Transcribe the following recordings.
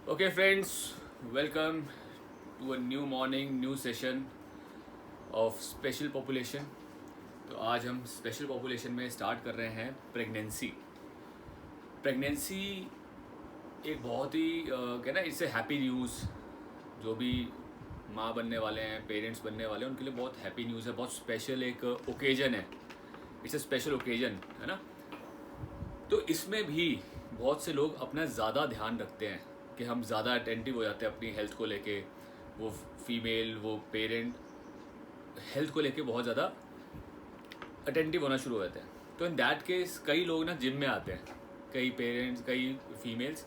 Okay, friends, welcome to a new morning, new session of special population. तो आज हम special population में start कर रहे हैं प्रेगनेंसी। प्रेगनेंसी एक बहुत ही क्या ना, इससे हैप्पी न्यूज़। जो भी माँ बनने वाले हैं, पेरेंट्स बनने वाले हैं, उनके लिए बहुत हैप्पी न्यूज़ है। बहुत स्पेशल एक ओकेजन है। इट्स अ स्पेशल ओकेजन, है ना। तो इसमें भी बहुत से लोग अपना ज़्यादा ध्यान रखते हैं कि हम ज़्यादा अटेंटिव हो जाते हैं अपनी हेल्थ को लेके। वो फीमेल, वो पेरेंट हेल्थ को लेके बहुत ज़्यादा अटेंटिव होना शुरू हो जाते हैं। तो इन दैट केस कई लोग ना जिम में आते हैं। कई पेरेंट्स, कई females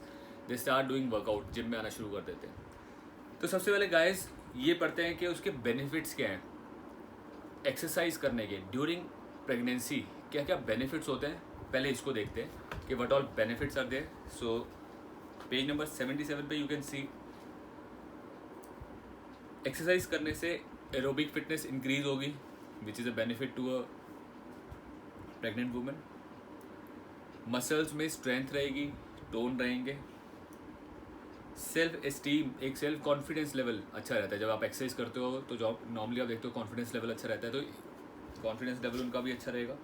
they start doing workout, gym में आना शुरू कर देते हैं। तो सबसे पहले गाइस ये पढ़ते हैं कि उसके बेनिफिट्स क्या हैं एक्सरसाइज करने के ड्यूरिंग प्रेगनेंसी। क्या क्या बेनिफिट्स होते हैं, पहले इसको देखते हैं कि what all benefits are there. So page number 77 पे यू कैन सी एक्सरसाइज करने से एरोबिक फिटनेस इंक्रीज होगी, which is a benefit to a pregnant women. Muscles में स्ट्रेंथ रहेगी, टोन रहेंगे। सेल्फ एस्टीम, एक सेल्फ कॉन्फिडेंस लेवल अच्छा रहता है। जब आप एक्सरसाइज करते हो तो जो आप नॉर्मली आप देखते हो कॉन्फिडेंस लेवल अच्छा रहता है, तो कॉन्फिडेंस लेवल उनका भी अच्छा रहेगा।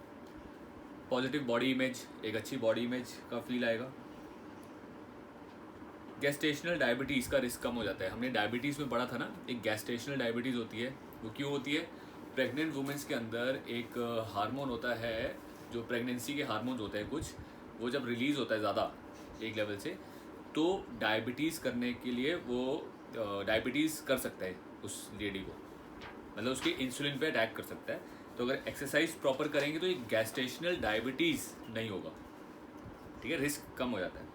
पॉजिटिव बॉडी इमेज, एक अच्छी बॉडी इमेज का फील आएगा। गैस्टेशनल डायबिटीज़ का रिस्क कम हो जाता है। हमने डायबिटीज़ में पढ़ा था ना, एक गैस्टेशनल डायबिटीज़ होती है। वो क्यों होती है? प्रेग्नेंट वुमेंस के अंदर एक हार्मोन होता है, जो प्रेगनेंसी के हार्मोन्स होते हैं कुछ, वो जब रिलीज़ होता है ज़्यादा एक लेवल से, तो डायबिटीज़ करने के लिए वो डायबिटीज़ कर सकता है उस लेडी को, मतलब उसके इंसुलिन पे अटैक कर सकता है। तो अगर एक्सरसाइज प्रॉपर करेंगे तो ये गैस्टेशनल डायबिटीज़ नहीं होगा, ठीक है, रिस्क कम हो जाता है।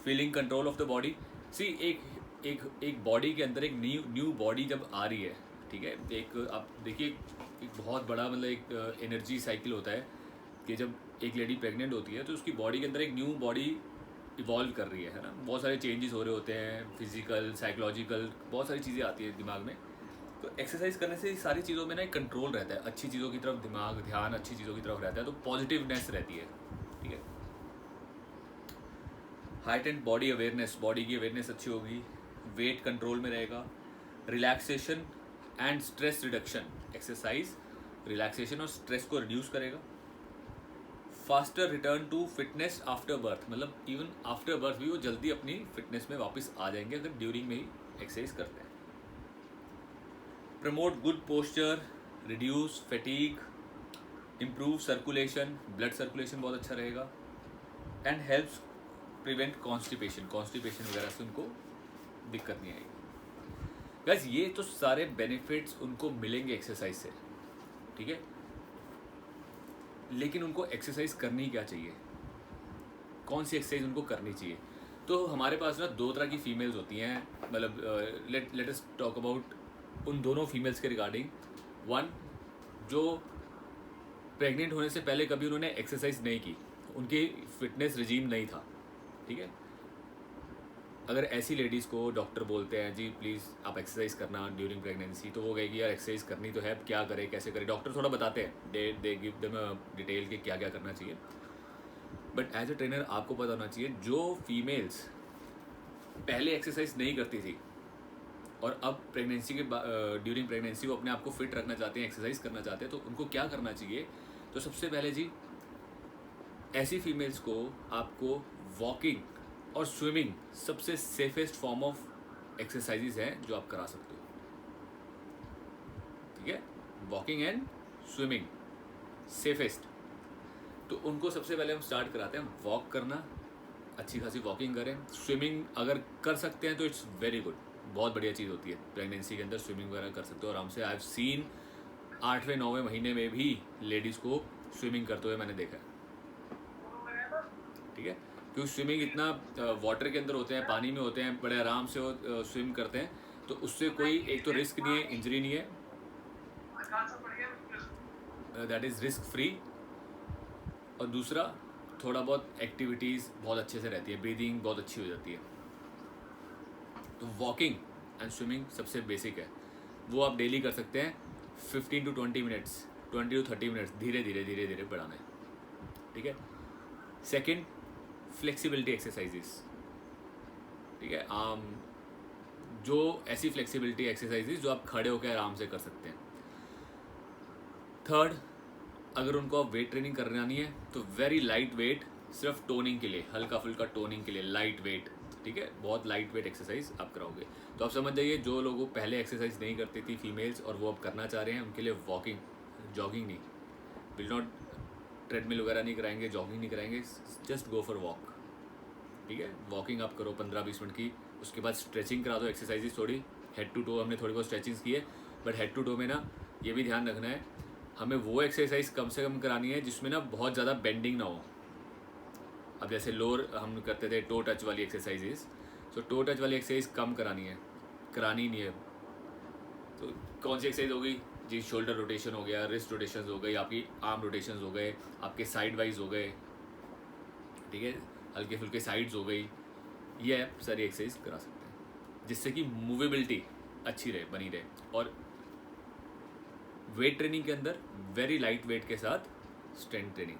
Feeling control of the body. सी एक बॉडी के अंदर एक न्यू बॉडी जब आ रही है, ठीक है, एक आप देखिए एक बहुत बड़ा मतलब एक एनर्जी साइकिल होता है कि जब एक लेडी प्रेग्नेंट होती है तो उसकी बॉडी के अंदर एक न्यू बॉडी इवॉल्व कर रही है ना। बहुत सारे चेंजेस हो रहे होते हैं, फिजिकल, साइकोलॉजिकल, बहुत सारी चीज़ें आती है दिमाग में। तो एक्सरसाइज करने से सारी चीज़ों में ना एक कंट्रोल रहता है, अच्छी चीज़ों की तरफ दिमाग, ध्यान अच्छी चीज़ों की तरफ रहता है, तो पॉजिटिवनेस रहती है, ठीक है। Height and body awareness, body की अवेयरनेस अच्छी होगी। वेट कंट्रोल में रहेगा। Relaxation and stress reduction, exercise relaxation और स्ट्रेस को रिड्यूस करेगा। Faster return to fitness after birth, मतलब इवन आफ्टर बर्थ भी वो जल्दी अपनी फिटनेस में वापस आ जाएंगे अगर ड्यूरिंग में ही एक्सरसाइज करते हैं। Promote good posture, reduce fatigue, improve circulation, blood circulation बहुत अच्छा रहेगा। And helps prevent constipation, constipation वगैरह से उनको दिक्कत नहीं आएगी। गाइस ये तो सारे बेनिफिट्स उनको मिलेंगे एक्सरसाइज से, ठीक है। लेकिन उनको एक्सरसाइज करनी क्या चाहिए, कौन सी एक्सरसाइज उनको करनी चाहिए? तो हमारे पास ना दो तरह की फीमेल्स होती हैं, मतलब लेट अस टॉक अबाउट उन दोनों फीमेल्स के रिगार्डिंग। वन, जो प्रेग्नेंट होने से पहले कभी उन्होंने एक्सरसाइज नहीं की, उनकी फिटनेस रिजीम नहीं था, ठीक है। अगर ऐसी लेडीज़ को डॉक्टर बोलते हैं जी प्लीज़ आप एक्सरसाइज करना ड्यूरिंग प्रेगनेंसी, तो वो कहेगी यार एक्सरसाइज करनी तो है, क्या करें कैसे करें। डॉक्टर थोड़ा बताते हैं, दे गिव देम डिटेल के क्या क्या करना चाहिए। बट एज अ ट्रेनर आपको पता होना चाहिए, जो फीमेल्स पहले एक्सरसाइज नहीं करती थी और अब प्रेगनेंसी के ड्यूरिंग प्रेगनेंसी वो अपने आप को फिट रखना चाहते हैं, एक्सरसाइज करना चाहते हैं, तो उनको क्या करना चाहिए? तो सबसे पहले जी, ऐसी फीमेल्स को आपको वॉकिंग और स्विमिंग सबसे सेफेस्ट फॉर्म ऑफ एक्सरसाइजेज हैं जो आप करा सकते हो, ठीक है। Walking and swimming safest. तो उनको सबसे पहले हम स्टार्ट कराते हैं वॉक करना, अच्छी खासी वॉकिंग करें। स्विमिंग अगर कर सकते हैं तो इट्स वेरी गुड, बहुत बढ़िया चीज़ होती है। प्रेगनेंसी के अंदर स्विमिंग वगैरह कर सकते हो आराम से। आई हैव सीन 8वें 9वें महीने में भी लेडीज़ को स्विमिंग करते हुए मैंने देखा है, ठीक है। क्योंकि स्विमिंग इतना वाटर के अंदर होते हैं, पानी में होते हैं, बड़े आराम से वो स्विम करते हैं, तो उससे कोई एक तो रिस्क नहीं है, इंजरी नहीं है, दैट इज़ रिस्क फ्री। और दूसरा, थोड़ा बहुत एक्टिविटीज़ बहुत अच्छे से रहती है, ब्रीदिंग बहुत अच्छी हो जाती है। तो वॉकिंग एंड स्विमिंग सबसे बेसिक है, वो आप डेली कर सकते हैं 15 to 20 मिनट्स, 20 to 30 मिनट्स, धीरे धीरे धीरे धीरे बढ़ाना है, ठीक है। Second, flexibility exercises. ठीक है, आर्म, जो ऐसी फ्लेक्सिबिलिटी एक्सरसाइजेज जो आप खड़े होकर आराम से कर सकते हैं। थर्ड, अगर उनको आप वेट ट्रेनिंग करनी है तो वेरी लाइट वेट, सिर्फ टोनिंग के लिए, हल्का फुल्का टोनिंग के लिए लाइट वेट, ठीक है, बहुत लाइट वेट एक्सरसाइज आप कराओगे। तो आप समझ जाइए, जो लोग पहले एक्सरसाइज नहीं करती थी फीमेल्स और वो अब करना चाह रहे हैं, उनके लिए वॉकिंग, जॉगिंग नहीं, विल नॉट ट्रेडमिल वगैरह नहीं कराएंगे, जॉगिंग नहीं कराएंगे, जस्ट गो फॉर वॉक, ठीक है। वॉकिंग आप करो 15-20 मिनट की, उसके बाद स्ट्रेचिंग करा दो, एक्सरसाइजेज थोड़ी हेड टू टो, हमने थोड़ी बहुत स्ट्रेचिंग्स की है, बट हेड टू टो में ना ये भी ध्यान रखना है, हमें वो एक्सरसाइज कम से कम करानी है जिसमें ना बहुत ज़्यादा बेंडिंग ना हो। अब जैसे लोअर हम करते थे टो टच वाली एक्सरसाइजेज, तो टो टच वाली एक्सरसाइज कम करानी नहीं है। तो कौन सी एक्सरसाइज होगी जी? शोल्डर रोटेशन हो गया, रिस्ट रोटेशन हो गई, आपकी आर्म रोटेशन हो गए, आपके साइड वाइज हो गए, ठीक है, हल्के फुल्के साइड्स हो गई, ये आप सारी एक्सरसाइज करा सकते हैं जिससे कि मूवेबिलिटी अच्छी रहे, बनी रहे। और वेट ट्रेनिंग के अंदर वेरी लाइट वेट के साथ स्ट्रेंथ ट्रेनिंग,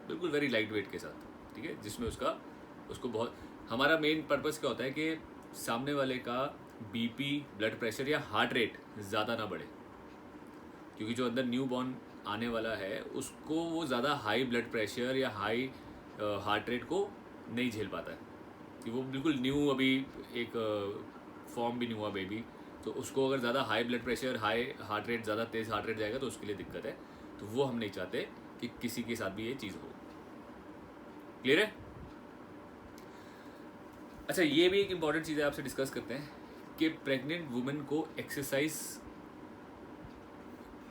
बिल्कुल वेरी लाइट वेट के साथ, ठीक है, जिसमें उसको बहुत, हमारा मेन पर्पस क्या होता है कि सामने वाले का बीपी, ब्लड प्रेशर या हार्ट रेट ज़्यादा ना बढ़े, क्योंकि जो अंदर न्यू बॉर्न आने वाला है उसको वो ज़्यादा हाई ब्लड प्रेशर या हाई हार्ट रेट को नहीं झेल पाता है, कि वो बिल्कुल न्यू, अभी एक फॉर्म भी नहीं हुआ बेबी, तो उसको अगर ज़्यादा high blood pressure, high heart rate, ज़्यादा तेज़ हार्ट रेट जाएगा तो उसके लिए दिक्कत है। तो वो हम नहीं चाहते कि किसी के साथ भी ये चीज़ हो। क्लियर है? अच्छा, ये भी एक इम्पॉर्टेंट चीज़ है, आपसे डिस्कस करते हैं कि प्रेग्नेंट वुमेन को एक्सरसाइज,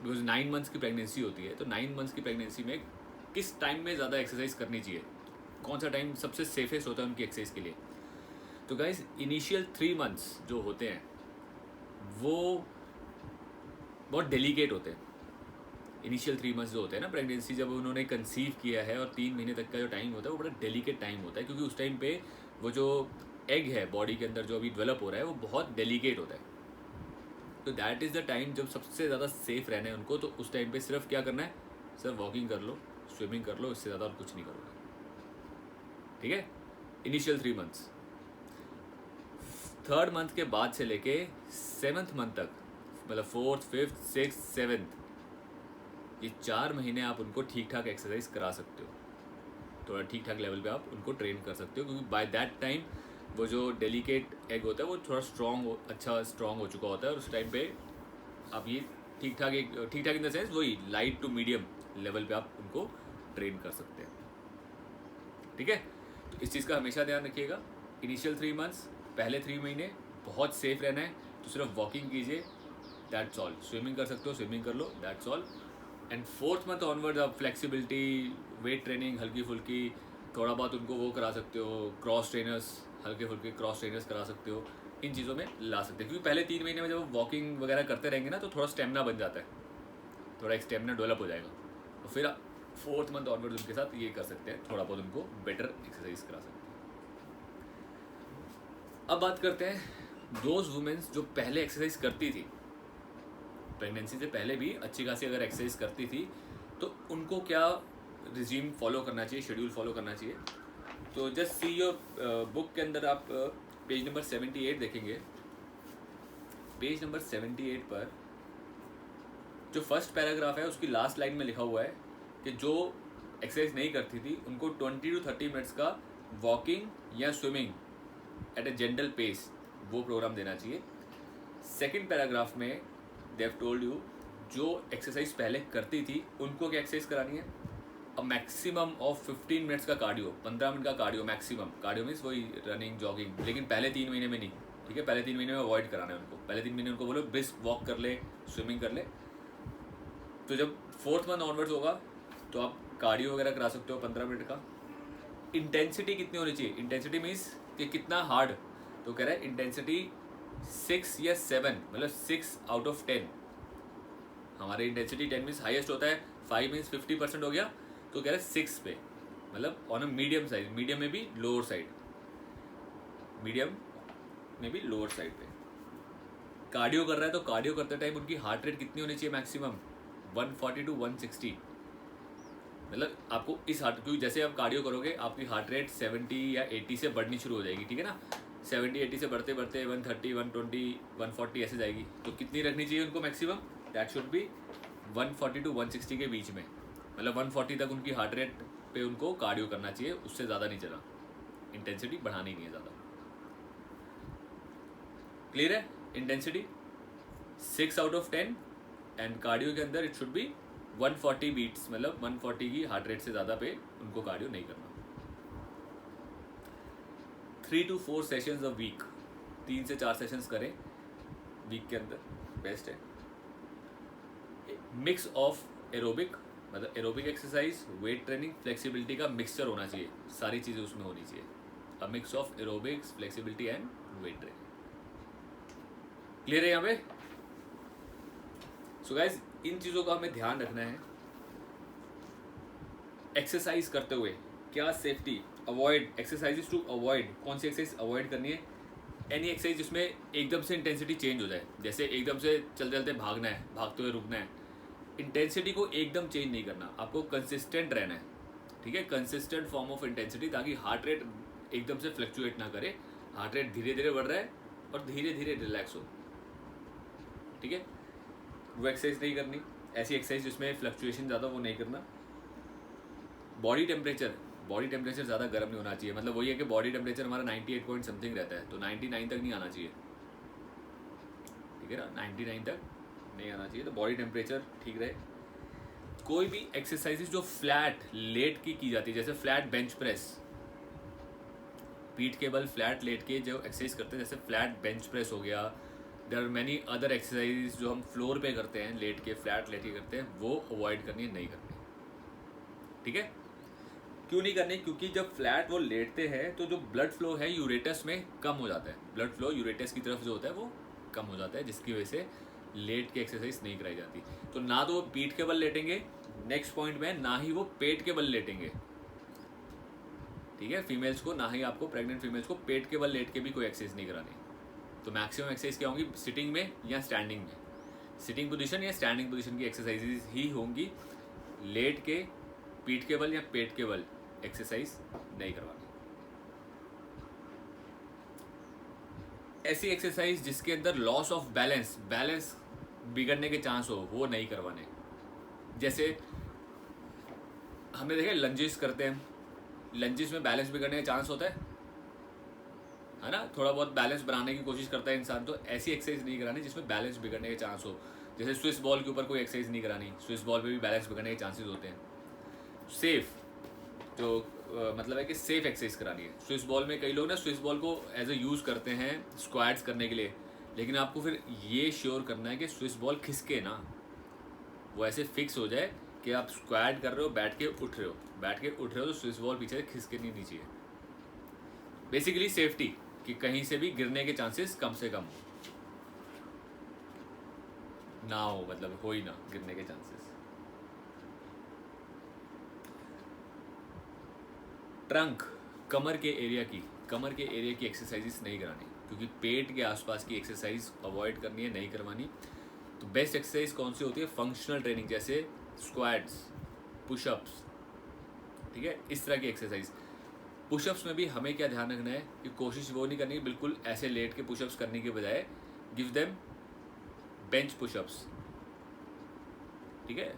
बिकॉज 9 मंथ्स की प्रेगनेंसी होती है, तो 9 मंथ्स की प्रेगनेंसी में किस टाइम में ज़्यादा एक्सरसाइज करनी चाहिए, कौन सा टाइम सबसे सेफेस्ट होता है उनकी एक्सरसाइज के लिए। तो गाइज, इनिशियल 3 मंथ्स जो होते हैं वो बहुत डेलिकेट होते हैं। इनिशियल 3 मंथ्स जो होते हैं ना प्रेगनेंसी, जब उन्होंने कंसीव किया है और 3 महीने तक का जो टाइम होता है वो बड़ा डेलिकेट टाइम होता है, क्योंकि उस टाइम पे वो जो एग है बॉडी के अंदर जो अभी डेवलप हो रहा है वो बहुत डेलिकेट होता है। तो दैट इज़ द टाइम जब सबसे ज़्यादा सेफ रहना है उनको। तो उस टाइम पे सिर्फ क्या करना है, सिर्फ वॉकिंग कर लो, स्विमिंग कर लो, इससे ज़्यादा और कुछ नहीं करोगे, ठीक है। इनिशियल 3 मंथ्स, 3rd मंथ के बाद से लेके 7th मंथ तक, मतलब 4th, 5th, 6th, 7th, ये 4 महीने आप उनको ठीक ठाक एक्सरसाइज करा सकते हो, थोड़ा ठीक ठाक लेवल पे आप उनको ट्रेन कर सकते हो, क्योंकि बाय दैट टाइम वो जो डेलिकेट एग होता है वो थोड़ा स्ट्रॉन्ग हो चुका होता है, और उस टाइम पे आप ये ठीक ठाक इन द सेंस वही लाइट टू मीडियम लेवल पे आप उनको ट्रेन कर सकते हैं, ठीक है। तो इस चीज़ का हमेशा ध्यान रखिएगा। इनिशियल 3 मंथ्स, पहले 3 महीने बहुत सेफ रहना है, तो सिर्फ वॉकिंग कीजिए, दैट्स ऑल। स्विमिंग कर सकते हो, स्विमिंग कर लो, that's all. And 4th month onward आप फ्लेक्सिबिलिटी, वेट ट्रेनिंग हल्की फुल्की, थोड़ा बहुत उनको वो करा सकते हो, क्रॉस ट्रेनर्स, हल्के फुल्के क्रॉस ट्रेनर्स करा सकते हो, इन चीज़ों में ला सकते हैं। क्योंकि पहले 3 महीने में जब वॉकिंग वगैरह करते रहेंगे ना तो थोड़ा स्टेमिना बन जाता है, थोड़ा एक स्टेमिना डेवलप हो जाएगा, तो फिर 4th मंथ ऑनवर्ड उनके साथ ये कर सकते हैं, थोड़ा बहुत उनको बेटर एक्सरसाइज करा सकते हैं। अब बात करते हैं दोज वुमेन्स जो पहले एक्सरसाइज करती थी, प्रेगनेंसी से पहले भी अच्छी खासी अगर एक्सरसाइज करती थी, तो उनको क्या रिजीम फॉलो करना चाहिए, शेड्यूल फॉलो करना चाहिए। तो जस्ट सी योर बुक के अंदर आप पेज नंबर 78 देखेंगे। पेज नंबर 78 पर जो फर्स्ट पैराग्राफ है उसकी लास्ट लाइन में लिखा हुआ है कि जो एक्सरसाइज नहीं करती थी उनको 20 to 30 मिनट्स का वॉकिंग या swimming at a gentle pace वो प्रोग्राम देना चाहिए। सेकंड पैराग्राफ में दे हैव टोल्ड यू जो एक्सरसाइज पहले करती थी उनको क्या एक्सरसाइज करानी है, अ मैक्सिमम ऑफ 15 मिनट्स का कार्डियो, 15 मिनट का कार्डियो मैक्सिमम। कार्डियो मीन्स वही रनिंग, जॉगिंग, लेकिन पहले 3 महीने में नहीं, ठीक है, पहले 3 महीने में अवॉइड कराना है उनको। पहले 3 महीने उनको बोलो ब्रिस्क वॉक कर ले, स्विमिंग कर ले। तो जब 4th मंथ ऑनवर्ड्स होगा तो आप कार्डियो वगैरह करा सकते हो 15 मिनट का। इंटेंसिटी कितनी होनी चाहिए, इंटेंसिटी मीन्स कि कितना हार्ड, तो कह रहा है इंटेंसिटी 6 या 7, मतलब 6 out of 10। हमारे इंटेंसिटी 10 मीन्स हाईएस्ट होता है, 5 मीन्स 50% हो गया, तो कह रहे हैं 6 पे, मतलब on a medium size, medium में भी लोअर साइड, मीडियम में भी लोअर साइड पे कार्डियो कर रहा है। तो कार्डियो करते टाइम उनकी हार्ट रेट कितनी होनी चाहिए, मैक्सिमम 140 to 160। मतलब आपको इस हार्ट, क्योंकि जैसे आप कार्डियो करोगे आपकी हार्ट रेट 70 या 80 से बढ़नी शुरू हो जाएगी, ठीक है ना। 70-80 से बढ़ते बढ़ते 130, 120, 140 ऐसे जाएगी, तो कितनी रखनी चाहिए उनको maximum? That should be 140 to 160 के बीच में, मतलब 140 तक उनकी हार्ट रेट पे उनको कार्डियो करना चाहिए, उससे ज़्यादा नहीं चला, इंटेंसिटी बढ़ानी नहीं है ज़्यादा। क्लियर है? Intensity 6 out of 10 and cardio के अंदर इट शुड बी 140 बीट्स, मतलब 140 की हार्ट रेट से ज़्यादा पे उनको कार्डियो नहीं करना। 3 to 4 सेशंस अ वीक, 3 से 4 सेशंस करें वीक के अंदर, बेस्ट है। मिक्स ऑफ एरोबिक, मतलब aerobic exercise, weight training, flexibility का मिक्सचर होना चाहिए, सारी चीज़ें उसमें होनी चाहिए। अ mix of aerobics, flexibility and weight training. Clear है यहाँ पे? सो गाइज, इन चीज़ों का हमें ध्यान रखना है। एक्सरसाइज करते हुए क्या safety, avoid exercises to avoid, कौन सी एक्सरसाइज अवॉइड करनी है? एनी एक्सरसाइज जिसमें एकदम से इंटेंसिटी चेंज हो जाए, जैसे एकदम से चलते चलते भागना है, भागते हुए रुकना है, इंटेंसिटी को एकदम चेंज नहीं करना, आपको कंसिस्टेंट रहना है, ठीक है? कंसिस्टेंट फॉर्म ऑफ इंटेंसिटी, ताकि हार्ट रेट एकदम से फ्लक्चुएट ना करे, हार्ट रेट धीरे धीरे बढ़ रहा है और धीरे धीरे रिलैक्स हो, ठीक है? वो एक्सरसाइज नहीं करनी, ऐसी एक्सरसाइज जिसमें फ्लक्चुएशन ज़्यादा, वो नहीं करना। बॉडी टेम्परेचर ज़्यादा गर्म नहीं होना चाहिए, मतलब वही है कि बॉडी टेम्परेचर हमारा 98 पॉइंट समथिंग रहता है, तो 99 तक नहीं आना चाहिए, ठीक है ना? 99 तक नहीं आना चाहिए, तो बॉडी टेम्परेचर ठीक रहे। कोई भी एक्सरसाइजेज जो फ्लैट लेट की जाती है, जैसे फ्लैट बेंच प्रेस, पीठ के बल फ्लैट लेट के जो एक्सरसाइज करते हैं, जैसे फ्लैट बेंच प्रेस हो गया, there are many other exercise जो हम फ्लोर पे करते हैं, लेट के, फ्लैट लेट के करते हैं, वो अवॉइड करनी है, नहीं करनी, ठीक है? क्यों नहीं करनी? क्योंकि जब फ्लैट वो लेटते हैं तो जो ब्लड फ्लो है यूरेटस में कम हो जाता है, ब्लड फ्लो यूरेटस की तरफ जो होता है वो कम हो जाता है, जिसकी वजह से लेट के एक्सरसाइज नहीं कराई जाती। तो ना तो वो पीठ के बल लेटेंगे, नेक्स्ट पॉइंट में ना ही वो पेट के बल लेटेंगे, ठीक है? फीमेल्स को, ना ही आपको प्रेग्नेंट फीमेल्स को पेट के बल लेट के भी कोई एक्सरसाइज नहीं करानी। तो मैक्सिमम एक्सरसाइज क्या होंगी? सिटिंग में या स्टैंडिंग में, सिटिंग पोजीशन या स्टैंडिंग पोजीशन की एक्सरसाइजेज ही होंगी, लेट के पीठ के बल या पेट के बल एक्सरसाइज नहीं करवानी। ऐसी एक्सरसाइज जिसके अंदर लॉस ऑफ बैलेंस बिगड़ने के चांस हो, वो नहीं करवाने। जैसे हमने देखा लंजेस करते हैं, लंजेस में बैलेंस बिगड़ने का चांस होता है ना? थोड़ा बहुत बैलेंस बनाने की कोशिश करता है इंसान, तो ऐसी एक्सरसाइज नहीं करानी जिसमें बैलेंस बिगड़ने के चांस हो। जैसे स्विस बॉल के ऊपर कोई एक्सरसाइज नहीं करानी, स्विस बॉल पे भी बैलेंस बिगड़ने के चांसेस होते हैं। सेफ जो मतलब है कि सेफ एक्सरसाइज करानी है। स्विस बॉल में कई लोग ना स्विस बॉल को एज ए यूज़ करते हैं स्क्वाट्स करने के लिए, लेकिन आपको फिर ये श्योर करना है कि स्विस बॉल खिसके ना, वो ऐसे फिक्स हो जाए कि आप स्क्वाट कर रहे हो, बैठ के उठ रहे हो, तो स्विस बॉल पीछे खिसके नहीं चाहिए। बेसिकली सेफ्टी, कि कहीं से भी गिरने के चांसेस कम से कम ना हो, मतलब हो ही ना गिरने के चांसेस। ट्रंक, कमर के एरिया की एक्सरसाइजेस नहीं करानी, क्योंकि पेट के आसपास की एक्सरसाइज अवॉइड करनी है, नहीं करवानी। तो बेस्ट एक्सरसाइज कौन सी होती है? फंक्शनल ट्रेनिंग, जैसे स्क्वाट्स, पुशअप्स, ठीक है? इस तरह की एक्सरसाइज। पुशअप्स में भी हमें क्या ध्यान रखना है कि कोशिश वो नहीं करनी बिल्कुल ऐसे लेट के पुशअप्स करने के बजाय, गिव देम बेंच पुशअप्स, ठीक है?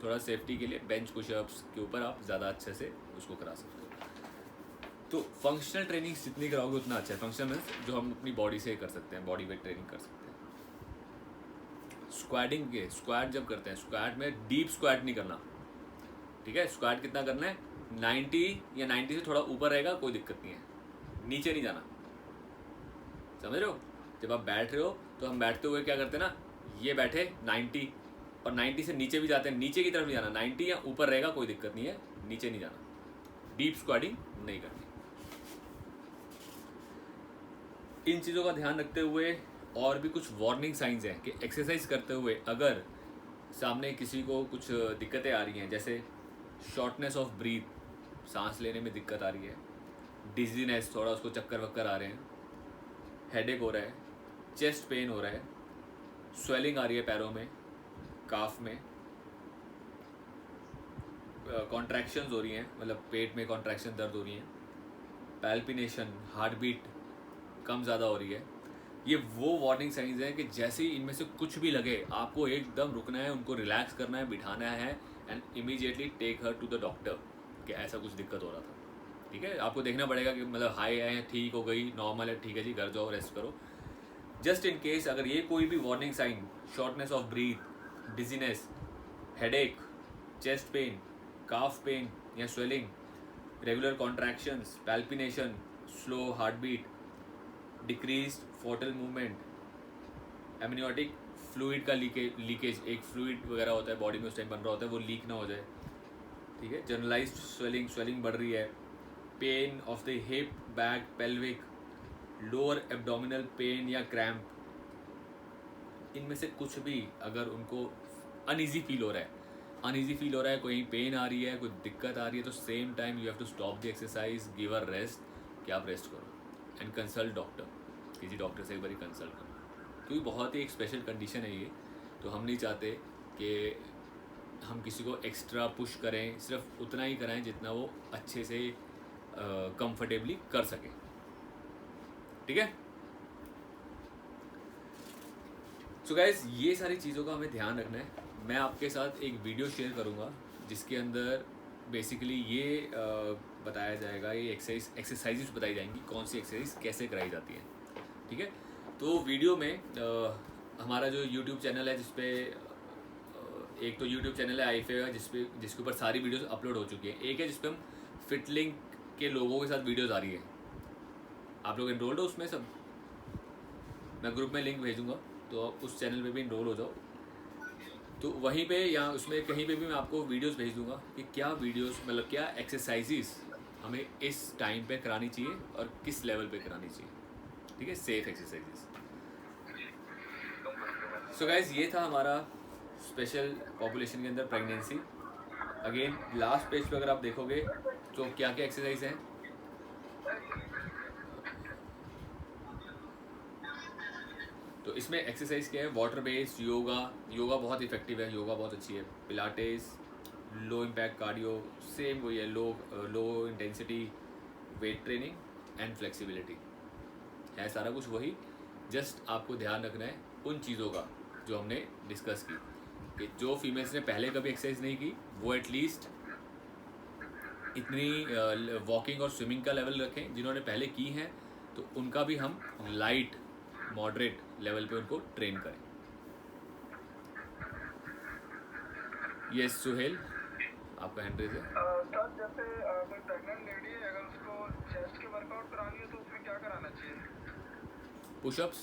थोड़ा सेफ्टी के लिए बेंच पुशअप्स के ऊपर आप ज़्यादा अच्छे से उसको करा सकते हो। तो फंक्शनल ट्रेनिंग जितनी कराओगे उतना अच्छा है। फंक्शनल मीन्स जो हम अपनी बॉडी से कर सकते हैं, बॉडी वेट ट्रेनिंग कर सकते हैं। स्क्वाट जब करते हैं, स्क्वाट में डीप स्क्वाट नहीं करना, ठीक है? स्क्वाट कितना करना है? 90 या 90 से थोड़ा ऊपर रहेगा, कोई दिक्कत नहीं है, नीचे नहीं जाना, समझ रहे हो? जब आप बैठ रहे हो तो हम बैठते हुए क्या करते हैं ना, ये बैठे 90 और 90 से नीचे भी जाते हैं, नीचे की तरफ नहीं जाना, 90 या ऊपर रहेगा, कोई दिक्कत नहीं है, नीचे नहीं जाना, डीप स्क्वाटिंग नहीं करनी। इन चीज़ों का ध्यान रखते हुए और भी कुछ वार्निंग साइंस हैं कि एक्सरसाइज करते हुए अगर सामने किसी को कुछ दिक्कतें आ रही हैं, जैसे शॉर्टनेस ऑफ ब्रीथ, सांस लेने में दिक्कत आ रही है, डिजीनेस, थोड़ा उसको चक्कर वक्कर आ रहे हैं, हेडेक हो रहा है, चेस्ट पेन हो रहा है, स्वेलिंग आ रही है पैरों में, काफ में, कॉन्ट्रैक्शंस हो रही हैं, मतलब पेट में कॉन्ट्रैक्शन, दर्द हो रही हैं, पैल्पिनेशन, हार्ट बीट कम ज़्यादा हो रही है, ये वो वार्निंग साइंस हैं कि जैसे ही इनमें से कुछ भी लगे आपको एकदम रुकना है, उनको रिलैक्स करना है, बिठाना है and immediately take her to the doctor कि ऐसा कुछ दिक्कत हो रहा था। ठीक है, आपको देखना पड़ेगा कि मतलब हाई है, ठीक हो गई, नॉर्मल है, ठीक है जी, घर जाओ रेस्ट करो। जस्ट इन केस अगर ये कोई भी warning sign, shortness of breath, dizziness, headache, chest pain, calf pain या swelling, regular contractions, palpitation, slow heart beat, decreased foetal movement, amniotic fluid का लीकेज, एक फ्लूइड वगैरह होता है बॉडी में उस टाइम बन रहा होता है, वो लीक ना हो जाए। ठीक है, जनरलाइज्ड स्वेलिंग बढ़ रही है, pain of the hip, back, pelvic, lower abdominal pain या क्रैम्प, इनमें से कुछ भी अगर उनको अनईजी फील हो रहा है, कोई पेन आ रही है, कोई दिक्कत आ रही है, तो same time you have to stop the exercise, give a rest, कि आप रेस्ट करो एंड कंसल्ट डॉक्टर, किसी डॉक्टर से एक बार कंसल्ट करो, क्योंकि बहुत ही एक स्पेशल कंडीशन है ये। तो हम नहीं चाहते कि हम किसी को एक्स्ट्रा पुश करें, सिर्फ उतना ही कराएं जितना वो अच्छे से कंफर्टेबली कर सके। ठीक है, सो गाइस ये सारी चीज़ों का हमें ध्यान रखना है। मैं आपके साथ एक वीडियो शेयर करूंगा जिसके अंदर बेसिकली ये बताया जाएगा, ये एक्सरसाइजेस बताई जाएंगी, कौन सी एक्सरसाइज कैसे कराई जाती है। ठीक है, तो वीडियो में हमारा जो यूट्यूब चैनल है, जिसपे एक तो यूट्यूब चैनल है आईफे, जिसके ऊपर सारी वीडियोस अपलोड हो चुकी हैं। एक है जिसपे हम फिटलिंक के लोगों के साथ वीडियोस आ रही है, आप लोग इनरोल्ड हो उसमें सब, मैं ग्रुप में लिंक भेजूंगा, तो आप उस चैनल पे भी इनरोल हो जाओ। तो वहीं पे या उसमें कहीं पे भी मैं आपको वीडियोस भेज दूंगा कि क्या वीडियोस, मतलब क्या एक्सरसाइजेस हमें इस टाइम पे करानी चाहिए और किस लेवल पे करानी चाहिए। ठीक है, सेफ एक्सरसाइजेस। सो गाइज ये था हमारा स्पेशल पॉपुलेशन के अंदर प्रेगनेंसी। अगेन लास्ट पेज पे अगर आप देखोगे तो क्या क्या एक्सरसाइज हैं, तो इसमें एक्सरसाइज क्या है, वाटर बेस्ड योगा बहुत इफेक्टिव है, योगा बहुत अच्छी है, Pilates, low impact cardio, same वही है, low intensity weight training and flexibility है, सारा कुछ वही। जस्ट आपको ध्यान रखना है उन चीज़ों का जो हमने डिस्कस की, कि जो फीमेल्स ने पहले कभी एक्सरसाइज नहीं की वो एटलीस्ट इतनी वॉकिंग और स्विमिंग का लेवल रखें, जिन्होंने पहले की हैं तो उनका भी हम लाइट मॉडरेट लेवल पे उनको ट्रेन करें। यस सुहेल, आपका हैंड रेज है। सर जैसे कोई प्रेग्नेंट लेडी है, अगर उसको चेस्ट के वर्कआउट करानी है तो उसमें क्या कराना चाहिए? पुशअप्स,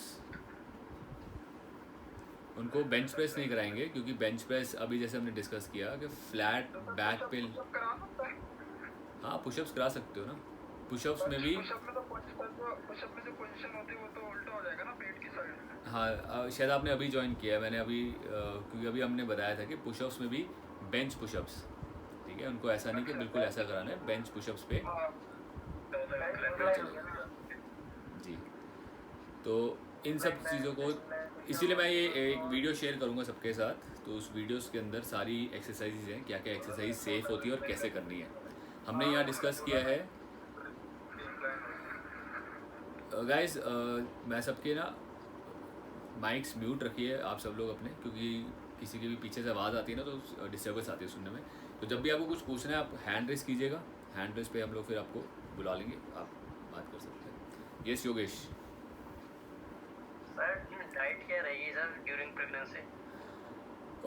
उनको बेंच प्रेस नहीं कराएंगे, क्योंकि बेंच प्रेस अभी जैसे हमने डिस्कस किया कि फ्लैट बैक पे, करा सकता है? हाँ पुशअप्स करा सकते हो ना, पुशअप्स में भी। पुशअप में जो पोजीशन होती है वो तो उल्टा हो जाएगा ना, पेट की साइड। हाँ शायद आपने अभी ज्वाइन किया है, मैंने अभी क्योंकि अभी हमने बताया था कि पुशअप्स में भी बेंच पुशअप्स, ठीक है, उनको ऐसा नहीं कि बिल्कुल ऐसा कराना है, बेंच पुशअप्स पे जी। तो इन सब चीज़ों को, इसीलिए मैं ये एक वीडियो शेयर करूँगा सबके साथ, तो उस वीडियोस के अंदर सारी एक्सरसाइजेज हैं, क्या क्या एक्सरसाइज सेफ़ होती है और कैसे करनी है, हमने यहाँ डिस्कस किया है। गाइस मैं सबके ना माइक्स म्यूट रखिए आप सब लोग अपने, क्योंकि किसी की भी पीछे से आवाज़ आती है ना तो डिस्टर्बेंस आती है सुनने में। तो जब भी आपको कुछ पूछना है आप हैंड रेस कीजिएगा, हैंड रेस पे हम लोग फिर आपको बुला लेंगे, आप बात कर सकते हैं। यस योगेश। सर डाइट क्या रहेगी sir during pregnancy?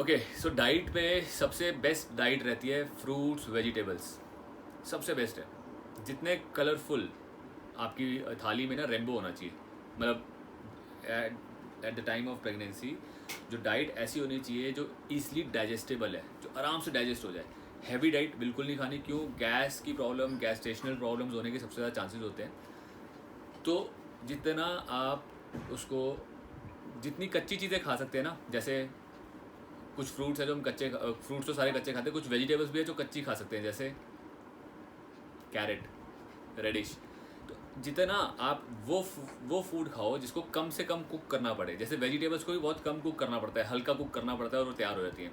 Okay, so diet में सबसे बेस्ट डाइट रहती है फ्रूट्स वेजिटेबल्स, सबसे बेस्ट है। जितने कलरफुल आपकी थाली में ना रेनबो होना चाहिए, मतलब at the time of pregnancy जो डाइट ऐसी होनी चाहिए जो ईजिली डाइजेस्टेबल है, जो आराम से डाइजेस्ट हो जाए। हैवी डाइट बिल्कुल नहीं खानी, क्यों, गैस की प्रॉब्लम, गैस्ट्रेशनल प्रॉब्लम्स होने के सबसे ज़्यादा चांसेस होते हैं। तो जितना आप उसको, जितनी कच्ची चीज़ें खा सकते हैं ना, जैसे कुछ फ्रूट्स है जो हम कच्चे, फ्रूट्स तो सारे कच्चे खाते हैं, कुछ वेजिटेबल्स भी है जो कच्ची खा सकते हैं, जैसे कैरेट, रेडिश। तो जितना आप वो फूड खाओ जिसको कम से कम कुक करना पड़े, जैसे वेजिटेबल्स को भी बहुत कम कुक करना पड़ता है, हल्का कुक करना पड़ता है और वो तैयार हो जाती हैं।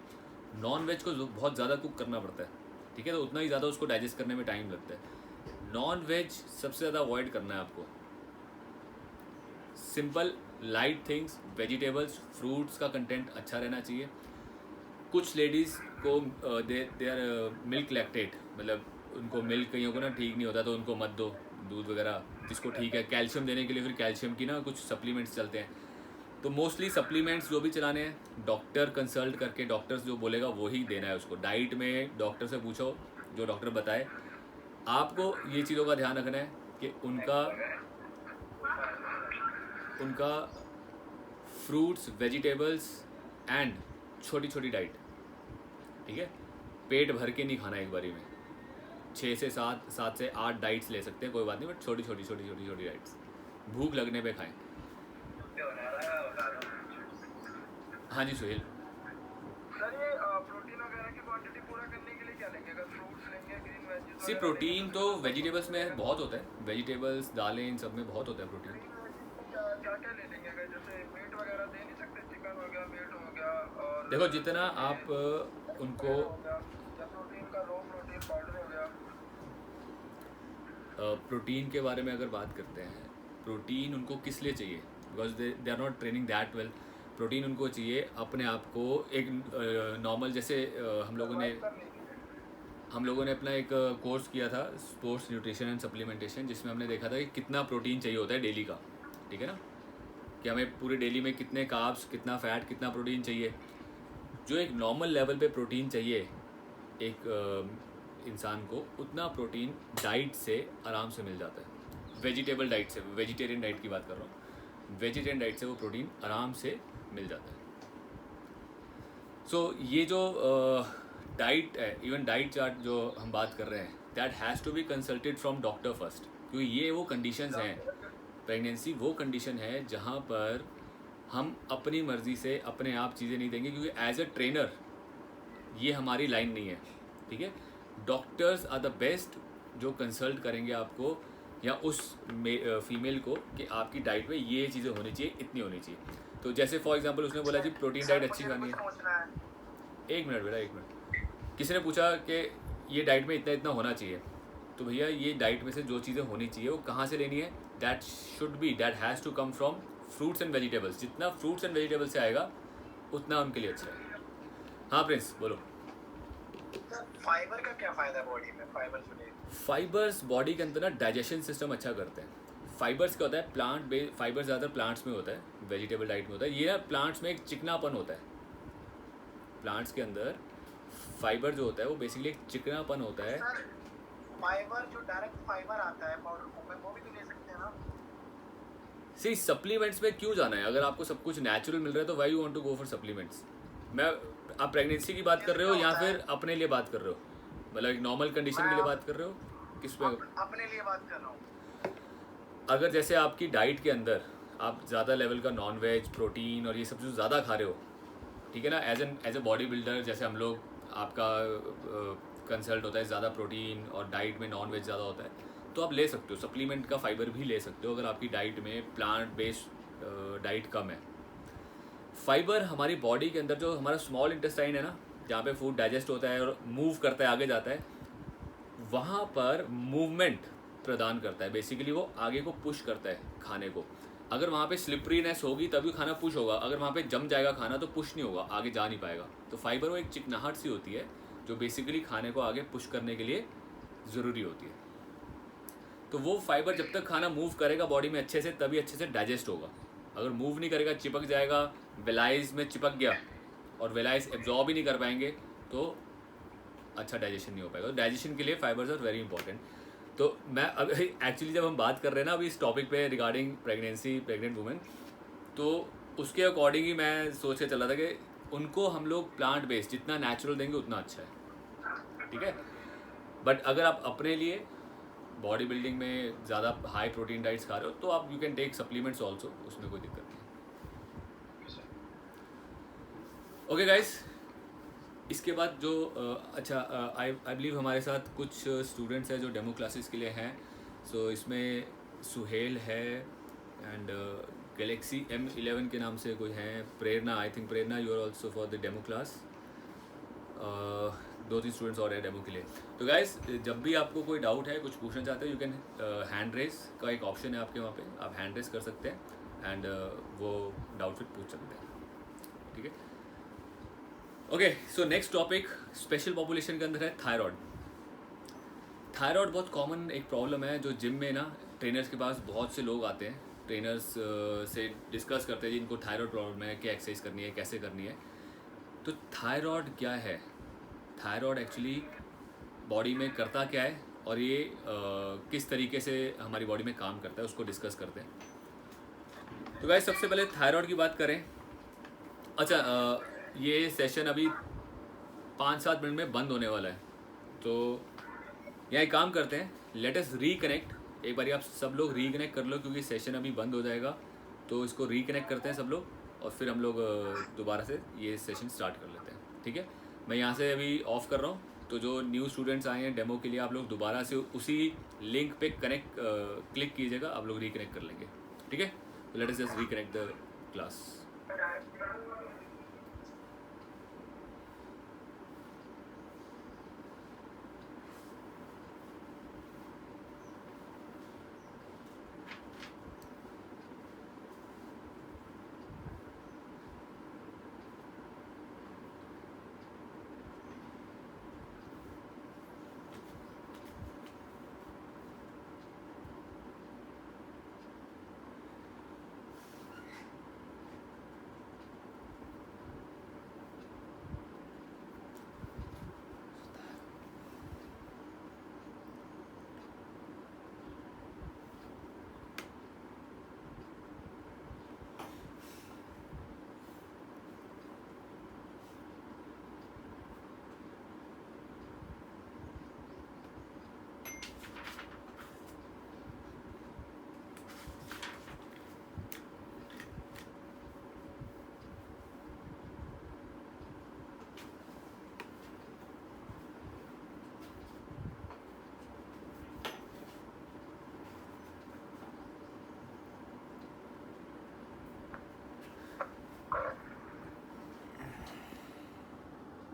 नॉन वेज को बहुत ज़्यादा कुक करना पड़ता है, ठीक है, तो उतना ही ज़्यादा उसको डाइजेस्ट करने में टाइम लगता है। नॉन वेज सबसे ज़्यादा अवॉइड करना है आपको, simple light things, vegetables, fruits का कंटेंट अच्छा रहना चाहिए। कुछ लेडीज़ को दे आर मिल्क लैक्टेट, मतलब उनको मिल्क कईयों को ना ठीक नहीं होता, तो उनको मत दो दूध वगैरह। जिसको ठीक है, कैल्शियम देने के लिए फिर कैल्शियम की ना कुछ सप्लीमेंट्स चलते हैं। तो मोस्टली सप्लीमेंट्स जो भी चलाने हैं, डॉक्टर कंसल्ट करके, डॉक्टर्स जो बोलेगा वो ही देना है उसको। डाइट में डॉक्टर से पूछो, जो डॉक्टर बताए। आपको ये चीज़ों का ध्यान रखना है कि उनका फ्रूट्स, वेजिटेबल्स एंड छोटी छोटी डाइट, ठीक है। पेट भर के नहीं खाना एक बारी में, 6 से 7 से 8 डाइट्स ले सकते हैं, कोई बात नहीं, बट छोटी छोटी डाइट्स भूख लगने पे खाएं। हाँ जी सुहेल। सर ये प्रोटीन वगैरह की क्वांटिटी पूरा करने के लिए क्या लेंगे? अगर फ्रूट्स लेंगे, ग्रीन वेजीज सी प्रोटीन तो वेजिटेबल्स में बहुत होता है, वेजिटेबल्स, दालें, इन सब में बहुत होता है प्रोटीन। क्या क्या ले लेंगे? अगर जैसे मीट वगैरह दे नहीं सकते, चिकन हो गया, मीट हो गया, और देखो जितना आप उनको प्रोटीन का लो प्रोटीन पाउडर हो गया। प्रोटीन के बारे में अगर बात करते हैं, प्रोटीन उनको किस लिए चाहिए? Because they are not training that well. Protein उनको चाहिए अपने आप को एक नॉर्मल, जैसे हम लोगों ने अपना एक कोर्स किया था, स्पोर्ट्स न्यूट्रिशन एंड सप्लीमेंटेशन, जिसमें हमने देखा था कि कितना प्रोटीन चाहिए होता है डेली का, ठीक है ना, कि हमें पूरे डेली में कितने कार्ब्स, कितना फैट, कितना प्रोटीन चाहिए। जो एक नॉर्मल लेवल पे प्रोटीन चाहिए एक इंसान को, उतना प्रोटीन डाइट से आराम से मिल जाता है। वेजिटेबल डाइट से, वेजिटेरियन डाइट की बात कर रहा हूँ, वेजिटेरियन डाइट से वो प्रोटीन आराम से मिल जाता है। सो ये जो डाइट है, इवन डाइट चार्ट जो हम बात कर रहे हैं, that has to be consulted from doctor first, क्योंकि ये वो कंडीशंस हैं, प्रेगनेंसी वो कंडीशन है जहाँ पर हम अपनी मर्ज़ी से अपने आप चीज़ें नहीं देंगे, क्योंकि एज अ ट्रेनर ये हमारी लाइन नहीं है, ठीक है। डॉक्टर्स आर द बेस्ट जो कंसल्ट करेंगे आपको या उस फीमेल को कि आपकी डाइट में ये चीज़ें होनी चाहिए, इतनी होनी चाहिए। तो जैसे फॉर एग्जांपल उसने बोला जी प्रोटीन डाइट अच्छी खानी है। एक मिनट बेटा, एक मिनट। किसी ने पूछा कि ये डाइट में इतना इतना होना चाहिए, तो भैया ये डाइट में से जो चीज़ें होनी चाहिए वो कहाँ से लेनी है? That has to come from fruits and vegetables. जितना फ्रूट्स एंड वेजिटेबल्स से आएगा उतना उनके लिए अच्छा है। हाँ प्रिंस बोलो। फाइबर का क्या फायदा है बॉडी में? फाइबर्स बॉडी के अंदर ना डाइजेशन सिस्टम अच्छा करते हैं। फाइबर्स क्या होता है? प्लांट बेस्ड फाइबर ज़्यादातर प्लांट्स में होता है, वेजिटेबल डाइट में होता है। ये ना प्लांट्स में एक चिकनापन होता है, प्लांट्स के अंदर फाइबर जो होता है वो बेसिकली एक चिकनापन होता है। फाइबर जो डायरेक्ट फाइबर आता है पाउडर फॉर्म में, वो भी तो ले सकते हैं ना? सी सप्लीमेंट्स में क्यों जाना है? अगर आपको सब कुछ नेचुरल मिल रहा है तो why you want to go for supplements? आप प्रेगनेंसी की बात कर रहे हो या फिर अपने लिए बात कर रहे हो? मतलब एक नॉर्मल कंडीशन के लिए बात कर रहे हो, किस पे? अपने लिए बात कर रहा हूँ। अगर जैसे आपकी डाइट के अंदर आप ज़्यादा लेवल का नॉन वेज, प्रोटीन और ये सब जो ज़्यादा खा रहे हो, ठीक है ना, एज ए बॉडी बिल्डर, जैसे हम लोग, आपका कंसल्ट होता है ज़्यादा प्रोटीन और डाइट में नॉन वेज ज़्यादा होता है, तो आप ले सकते हो सप्लीमेंट का फाइबर भी ले सकते हो अगर आपकी डाइट में प्लांट बेस्ड डाइट कम है। फाइबर हमारी बॉडी के अंदर, जो हमारा स्मॉल इंटेस्टाइन है ना, जहाँ पे फूड डाइजेस्ट होता है और मूव करता है, आगे जाता है, वहाँ पर मूवमेंट प्रदान करता है। बेसिकली वो आगे को पुश करता है खाने को। अगर वहाँ पे स्लिपरीनेस होगी तभी खाना पुश होगा, अगर वहाँ पे जम जाएगा खाना तो पुश नहीं होगा, आगे जा नहीं पाएगा। तो फाइबर वो एक चिकनाहट सी होती है जो बेसिकली खाने को आगे पुश करने के लिए ज़रूरी होती है। तो वो फाइबर जब तक खाना मूव करेगा बॉडी में अच्छे से, तभी अच्छे से डाइजेस्ट होगा। अगर मूव नहीं करेगा, चिपक जाएगा, वेलाइज में चिपक गया और वेलाइज एब्जॉर्ब ही नहीं कर पाएंगे, तो अच्छा डाइजेशन नहीं हो पाएगा। तो डाइजेशन के लिए फाइबर्स आर वेरी इंपॉर्टेंट। तो मैं अब एक्चुअली जब हम बात कर रहे हैं ना अभी इस टॉपिक पे रिगार्डिंग प्रेगनेंसी, प्रेग्नेंट वुमेन, तो उसके अकॉर्डिंग ही मैं सोच के चला था कि उनको हम लोग प्लांट बेस्ड जितना नेचुरल देंगे उतना अच्छा है, ठीक है। बट अगर आप अपने लिए बॉडी बिल्डिंग में ज़्यादा हाई प्रोटीन डाइट्स खा रहे हो तो आप you can take supplements also, उसमें कोई दिक्कत नहीं। ओके गाइस, इसके बाद जो अच्छा आई बिलीव हमारे साथ कुछ स्टूडेंट्स हैं जो डेमो क्लासेस के लिए हैं। सो इसमें सुहेल है एंड गैलेक्सी M11 के नाम से कोई हैं, Prerna, I think Prerna you are also for the demo class. 2-3 students और हैं डेमो के लिए। तो गाइस, जब भी आपको कोई डाउट है, कुछ पूछना चाहते हो, यू कैन हैंड रेस का एक ऑप्शन है आपके वहाँ पे, आप हैंड रेस कर सकते हैं एंड वो डाउट फिर पूछ सकते हैं, ठीक है। Okay, so next topic special population के अंदर है थायराइड। थायराइड बहुत कॉमन एक प्रॉब्लम है जो जिम में ना ट्रेनर्स के पास बहुत से लोग आते हैं, ट्रेनर्स से डिस्कस करते हैं जिनको थायराइड प्रॉब्लम है, क्या एक्सरसाइज करनी है, कैसे करनी है। तो थायराइड क्या है, थायराइड एक्चुअली बॉडी में करता क्या है और ये किस तरीके से हमारी बॉडी में काम करता है उसको डिस्कस करते हैं। तो गाइस सबसे पहले थायराइड की बात करें। अच्छा, ये सेशन अभी 5-7 मिनट में बंद होने वाला है, तो यहाँ एक काम करते हैं, लेट अस रिकनेक्ट। एक बार आप सब लोग रिकनेक्ट कर लो क्योंकि सेशन अभी बंद हो जाएगा, तो इसको रिकनेक्ट करते हैं सब लोग और फिर हम लोग दोबारा से ये सेशन स्टार्ट कर लेते हैं, ठीक है। मैं यहाँ से अभी ऑफ कर रहा हूँ, तो जो न्यू स्टूडेंट्स आए हैं डेमो के लिए आप लोग दोबारा से उसी लिंक पे क्लिक कीजिएगा, आप लोग रिकनेक्ट कर लेंगे, ठीक है। तो let us just reconnect the class.